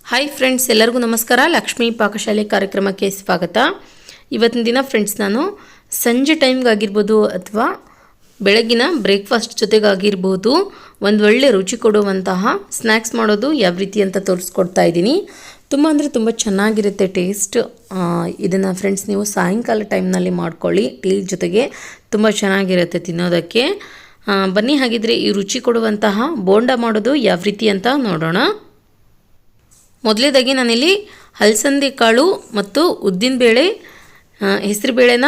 Hi friends, ಎಲ್ಲರಿಗೂ ನಮಸ್ಕಾರ. ಲಕ್ಷ್ಮಿ ಪಾಕಶಾಲೆ ಕಾರ್ಯಕ್ರಮಕ್ಕೆ ಸ್ವಾಗತ. ಇವತ್ತಿನ ದಿನ ಫ್ರೆಂಡ್ಸ್, ನಾನು ಸಂಜೆ ಟೈಮ್ಗಾಗಿರ್ಬೋದು ಅಥವಾ ಬೆಳಗಿನ ಬ್ರೇಕ್ಫಾಸ್ಟ್ ಜೊತೆಗಾಗಿರ್ಬೋದು ಒಂದು ಒಳ್ಳೆ ರುಚಿ ಕೊಡುವಂತಹ ಸ್ನ್ಯಾಕ್ಸ್ ಮಾಡೋದು ಯಾವ ರೀತಿ ಅಂತ ತೋರಿಸ್ಕೊಡ್ತಾ ಇದ್ದೀನಿ. ತುಂಬ ಅಂದರೆ ತುಂಬ ಚೆನ್ನಾಗಿರುತ್ತೆ ಟೇಸ್ಟ್. ಇದನ್ನು ಫ್ರೆಂಡ್ಸ್ ನೀವು ಸಾಯಂಕಾಲ ಟೈಮ್ನಲ್ಲಿ ಮಾಡ್ಕೊಳ್ಳಿ, ಟೀ ಜೊತೆಗೆ ತುಂಬ ಚೆನ್ನಾಗಿರುತ್ತೆ ತಿನ್ನೋದಕ್ಕೆ. ಬನ್ನಿ ಹಾಗಿದ್ರೆ ಈ ರುಚಿ ಕೊಡುವಂತಹ ಬೋಂಡ ಮಾಡೋದು ಯಾವ ರೀತಿ ಅಂತ ನೋಡೋಣ. ಮೊದಲೇದಾಗಿ ನಾನಿಲ್ಲಿ ಹಲಸಂದೆ ಕಾಳು ಮತ್ತು ಉದ್ದಿನಬೇಳೆ, ಹೆಸರುಬೇಳೆನ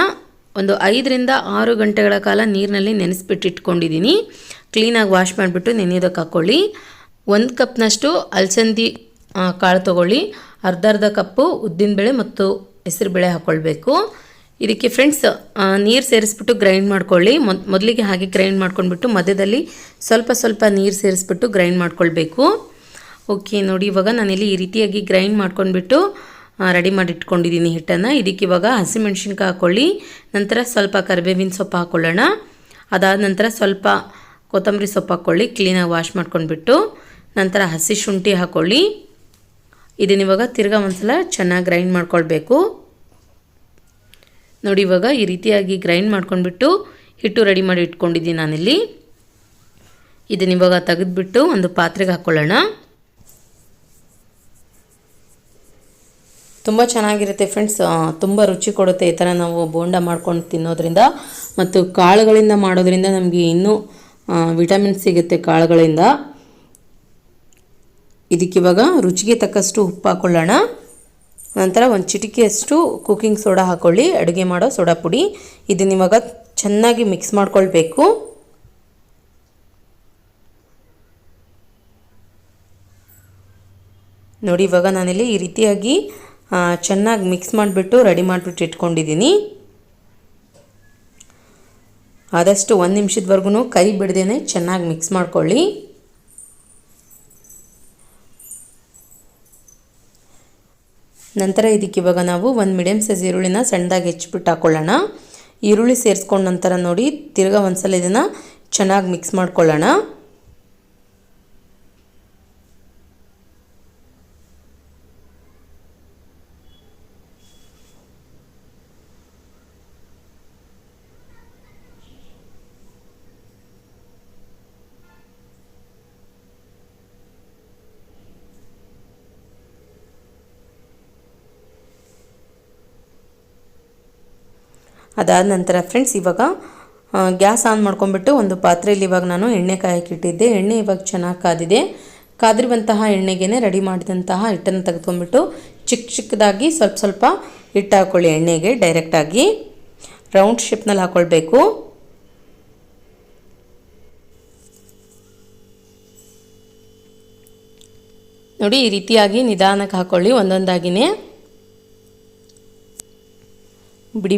ಒಂದು 5 ರಿಂದ 6 ಗಂಟೆಗಳ ಕಾಲ ನೀರಿನಲ್ಲಿ ನೆನೆಸ್ಬಿಟ್ಟಿಟ್ಕೊಂಡಿದ್ದೀನಿ. ಕ್ಲೀನಾಗಿ ವಾಶ್ ಮಾಡಿಬಿಟ್ಟು ನೆನೆಯೋದಕ್ಕೆ ಹಾಕ್ಕೊಳ್ಳಿ. 1 ಕಪ್ನಷ್ಟು ಹಲಸಂದಿ ಕಾಳು ತೊಗೊಳ್ಳಿ. ಅರ್ಧ ಕಪ್ಪು ಉದ್ದಿನಬೇಳೆ ಮತ್ತು ಹೆಸರುಬೇಳೆ ಹಾಕ್ಕೊಳ್ಬೇಕು. ಇದಕ್ಕೆ ಫ್ರೆಂಡ್ಸ್ ನೀರು ಸೇರಿಸ್ಬಿಟ್ಟು ಗ್ರೈಂಡ್ ಮಾಡ್ಕೊಳ್ಳಿ. ಮೊದಲಿಗೆ ಹಾಗೆ ಗ್ರೈಂಡ್ ಮಾಡ್ಕೊಂಡ್ಬಿಟ್ಟು ಮಧ್ಯದಲ್ಲಿ ಸ್ವಲ್ಪ ನೀರು ಸೇರಿಸ್ಬಿಟ್ಟು ಗ್ರೈಂಡ್ ಮಾಡ್ಕೊಳ್ಬೇಕು. ಓಕೆ ನೋಡಿ, ಇವಾಗ ನಾನಿಲ್ಲಿ ಈ ರೀತಿಯಾಗಿ ಗ್ರೈಂಡ್ ಮಾಡ್ಕೊಂಡ್ಬಿಟ್ಟು ರೆಡಿ ಮಾಡಿ ಇಟ್ಕೊಂಡಿದ್ದೀನಿ ಹಿಟ್ಟನ್ನು. ಇದಕ್ಕೆ ಇವಾಗ ಹಸಿಮೆಣ್ಸಿನ್ಕಾಯಿ ಹಾಕ್ಕೊಳ್ಳಿ. ನಂತರ ಸ್ವಲ್ಪ ಕರಿಬೇವಿನ ಸೊಪ್ಪು ಹಾಕ್ಕೊಳ್ಳೋಣ. ಅದಾದ ನಂತರ ಸ್ವಲ್ಪ ಕೊತ್ತಂಬರಿ ಸೊಪ್ಪು ಹಾಕ್ಕೊಳ್ಳಿ, ಕ್ಲೀನಾಗಿ ವಾಶ್ ಮಾಡ್ಕೊಂಡ್ಬಿಟ್ಟು. ನಂತರ ಹಸಿ ಶುಂಠಿ ಹಾಕ್ಕೊಳ್ಳಿ. ಇದನ್ನಿವಾಗ ತಿರ್ಗಾ ಒಂದ್ಸಲ ಚೆನ್ನಾಗಿ ಗ್ರೈಂಡ್ ಮಾಡ್ಕೊಳ್ಬೇಕು. ನೋಡಿ, ಇವಾಗ ಈ ರೀತಿಯಾಗಿ ಗ್ರೈಂಡ್ ಮಾಡ್ಕೊಂಡ್ಬಿಟ್ಟು ಹಿಟ್ಟು ರೆಡಿ ಮಾಡಿ ಇಟ್ಕೊಂಡಿದ್ದೀನಿ ನಾನಿಲ್ಲಿ. ಇದನ್ನಿವಾಗ ತೆಗೆದುಬಿಟ್ಟು ಒಂದು ಪಾತ್ರೆಗೆ ಹಾಕ್ಕೊಳ್ಳೋಣ. ತುಂಬ ಚೆನ್ನಾಗಿರುತ್ತೆ ಫ್ರೆಂಡ್ಸ್, ತುಂಬ ರುಚಿ ಕೊಡುತ್ತೆ ಈ ಥರ ನಾವು ಬೋಂಡ ಮಾಡ್ಕೊಂಡು ತಿನ್ನೋದ್ರಿಂದ. ಮತ್ತು ಕಾಳುಗಳಿಂದ ಮಾಡೋದ್ರಿಂದ ನಮಗೆ ಇನ್ನೂ ವಿಟಮಿನ್ ಸಿಗುತ್ತೆ ಕಾಳುಗಳಿಂದ. ಇದಕ್ಕಿವಾಗ ರುಚಿಗೆ ತಕ್ಕಷ್ಟು ಉಪ್ಪು ಹಾಕ್ಕೊಳ್ಳೋಣ. ನಂತರ ಒಂದು ಚಿಟಿಕೆಯಷ್ಟು ಕುಕ್ಕಿಂಗ್ ಸೋಡಾ ಹಾಕ್ಕೊಳ್ಳಿ, ಅಡುಗೆ ಮಾಡೋ ಸೋಡಾ ಪುಡಿ. ಇದನ್ನಿವಾಗ ಚೆನ್ನಾಗಿ ಮಿಕ್ಸ್ ಮಾಡ್ಕೊಳ್ಬೇಕು. ನೋಡಿ, ಇವಾಗ ನಾನಿಲ್ಲಿ ಈ ರೀತಿಯಾಗಿ ಚೆನ್ನಾಗಿ ಮಿಕ್ಸ್ ಮಾಡಿಬಿಟ್ಟು ರೆಡಿ ಮಾಡಿಬಿಟ್ಟು ಇಟ್ಕೊಂಡಿದ್ದೀನಿ. ಆದಷ್ಟು 1 ನಿಮಿಷದವರೆಗೂ ಕೈ ಬಿಡದೇನೆ ಚೆನ್ನಾಗಿ ಮಿಕ್ಸ್ ಮಾಡ್ಕೊಳ್ಳಿ. ನಂತರ ಇದಕ್ಕೆ ಇವಾಗ ನಾವು 1 ಮೀಡಿಯಮ್ ಸೈಜ್ ಈರುಳ್ಳಿನ ಸಣ್ಣದಾಗಿ ಹೆಚ್ಚಿಬಿಟ್ಟು ಹಾಕ್ಕೊಳ್ಳೋಣ. ಈರುಳ್ಳಿ ಸೇರಿಸ್ಕೊಂಡ ನಂತರ ನೋಡಿ ತಿರ್ಗಾ ಒಂದ್ಸಲ ಇದನ್ನು ಚೆನ್ನಾಗಿ ಮಿಕ್ಸ್ ಮಾಡ್ಕೊಳ್ಳೋಣ. ಅದಾದ ನಂತರ ಫ್ರೆಂಡ್ಸ್, ಇವಾಗ ಗ್ಯಾಸ್ ಆನ್ ಮಾಡ್ಕೊಂಡ್ಬಿಟ್ಟು ಒಂದು ಪಾತ್ರೆಯಲ್ಲಿ ಇವಾಗ ನಾನು ಎಣ್ಣೆ ಕಾಯಕ್ಕಿಟ್ಟಿದ್ದೆ. ಎಣ್ಣೆ ಇವಾಗ ಚೆನ್ನಾಗಿ ಕಾದಿದೆ. ಕಾದಿರುವಂತಹ ಎಣ್ಣೆಗೆ ರೆಡಿ ಮಾಡಿದಂತಹ ಹಿಟ್ಟನ್ನು ತೆಗೆದುಕೊಂಡ್ಬಿಟ್ಟು ಚಿಕ್ಕದಾಗಿ ಸ್ವಲ್ಪ ಹಿಟ್ಟು ಹಾಕ್ಕೊಳ್ಳಿ. ಎಣ್ಣೆಗೆ ಡೈರೆಕ್ಟಾಗಿ ರೌಂಡ್ ಶೇಪ್ನಲ್ಲಿ ಹಾಕ್ಕೊಳ್ಬೇಕು. ನೋಡಿ, ಈ ರೀತಿಯಾಗಿ ನಿಧಾನಕ್ಕೆ ಹಾಕ್ಕೊಳ್ಳಿ. ಒಂದೊಂದಾಗಿನೇ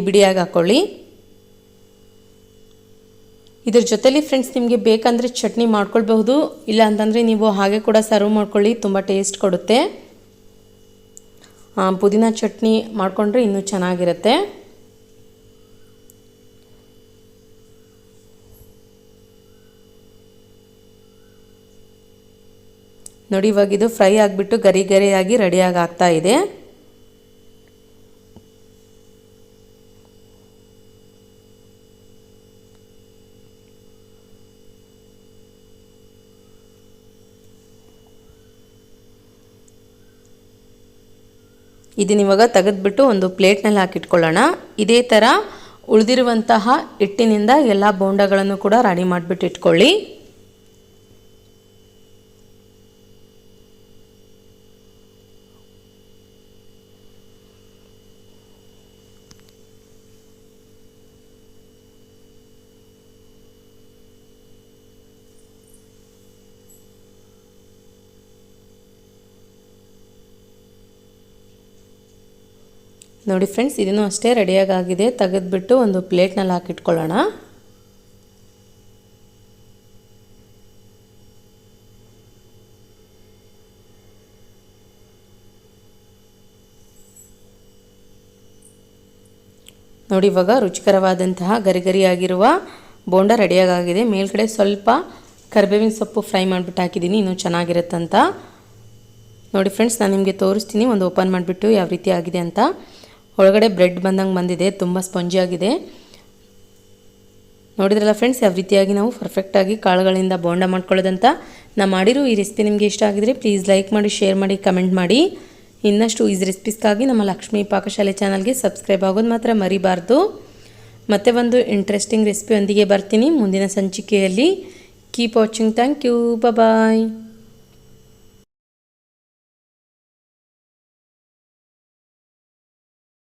ಬಿಡಿಯಾಗಿ ಹಾಕ್ಕೊಳ್ಳಿ. ಇದ್ರ ಜೊತೆಲಿ ಫ್ರೆಂಡ್ಸ್ ನಿಮಗೆ ಬೇಕಂದರೆ ಚಟ್ನಿ ಮಾಡ್ಕೊಳ್ಬಹುದು, ಇಲ್ಲ ಅಂತಂದರೆ ನೀವು ಹಾಗೆ ಕೂಡ ಸರ್ವ್ ಮಾಡ್ಕೊಳ್ಳಿ, ತುಂಬ ಟೇಸ್ಟ್ ಕೊಡುತ್ತೆ. ಪುದೀನ ಚಟ್ನಿ ಮಾಡಿಕೊಂಡ್ರೆ ಇನ್ನೂ ಚೆನ್ನಾಗಿರುತ್ತೆ. ನೋಡಿ, ಇವಾಗ ಇದು ಫ್ರೈ ಆಗಿಬಿಟ್ಟು ಗರಿಯಾಗಿ ರೆಡಿಯಾಗಿ ಆಗ್ತಾ ಇದೆ. ಇದನ್ನಿವಾಗ ತೆಗೆದುಬಿಟ್ಟು ಒಂದು ಪ್ಲೇಟ್ನಲ್ಲಿ ಹಾಕಿಟ್ಕೊಳ್ಳೋಣ. ಇದೇ ಥರ ಉಳಿದಿರುವಂತಹ ಹಿಟ್ಟಿನಿಂದ ಎಲ್ಲ ಬೋಂಡಗಳನ್ನು ಕೂಡ ರೆಡಿ ಮಾಡಿಬಿಟ್ಟು ಇಟ್ಕೊಳ್ಳಿ. ನೋಡಿ ಫ್ರೆಂಡ್ಸ್, ಇದನ್ನು ಅಷ್ಟೇ ರೆಡಿಯಾಗಿದೆ. ತೆಗೆದುಬಿಟ್ಟು ಒಂದು ಪ್ಲೇಟ್ನಲ್ಲಿ ಹಾಕಿಟ್ಕೊಳ್ಳೋಣ. ನೋಡಿ, ಇವಾಗ ರುಚಿಕರವಾದಂತಹ ಗರಿಯಾಗಿರುವ ಬೋಂಡ ರೆಡಿಯಾಗಿದೆ. ಮೇಲ್ಗಡೆ ಸ್ವಲ್ಪ ಕರಿಬೇವಿನ ಸೊಪ್ಪು ಫ್ರೈ ಮಾಡಿಬಿಟ್ಟು ಹಾಕಿದ್ದೀನಿ, ಇನ್ನೂ ಚೆನ್ನಾಗಿರುತ್ತಂತ. ನೋಡಿ ಫ್ರೆಂಡ್ಸ್, ನಾನು ನಿಮಗೆ ತೋರಿಸ್ತೀನಿ ಒಂದು ಓಪನ್ ಮಾಡಿಬಿಟ್ಟು ಯಾವ ರೀತಿ ಆಗಿದೆ ಅಂತ. ಒಳಗಡೆ ಬ್ರೆಡ್ ಬಂದಂಗೆ ಬಂದಿದೆ, ತುಂಬ ಸ್ಪಂಜಿ ಆಗಿದೆ. ನೋಡಿದ್ರಲ್ಲ ಫ್ರೆಂಡ್ಸ್, ಯಾವ ರೀತಿಯಾಗಿ ನಾವು ಪರ್ಫೆಕ್ಟಾಗಿ ಕಾಳುಗಳಿಂದ ಬೋಂಡ ಮಾಡ್ಕೊಳ್ಳೋದಂತ. ನಾನು ಮಾಡಿರೋ ಈ ರೆಸಿಪಿ ನಿಮಗೆ ಇಷ್ಟ ಆಗಿದ್ರೆ ಪ್ಲೀಸ್ ಲೈಕ್ ಮಾಡಿ, ಶೇರ್ ಮಾಡಿ, ಕಮೆಂಟ್ ಮಾಡಿ. ಇನ್ನಷ್ಟು ಈಸಿ ರೆಸಿಪೀಸ್ಗಾಗಿ ನಮ್ಮ ಲಕ್ಷ್ಮಿ ಪಾಕಶಾಲೆ ಚಾನಲ್ಗೆ ಸಬ್ಸ್ಕ್ರೈಬ್ ಆಗೋದು ಮಾತ್ರ ಮರಿಬಾರ್ದು. ಮತ್ತೆ ಒಂದು ಇಂಟ್ರೆಸ್ಟಿಂಗ್ ರೆಸಿಪಿಯೊಂದಿಗೆ ಬರ್ತೀನಿ ಮುಂದಿನ ಸಂಚಿಕೆಯಲ್ಲಿ. Keep watching. Thank you. Bye.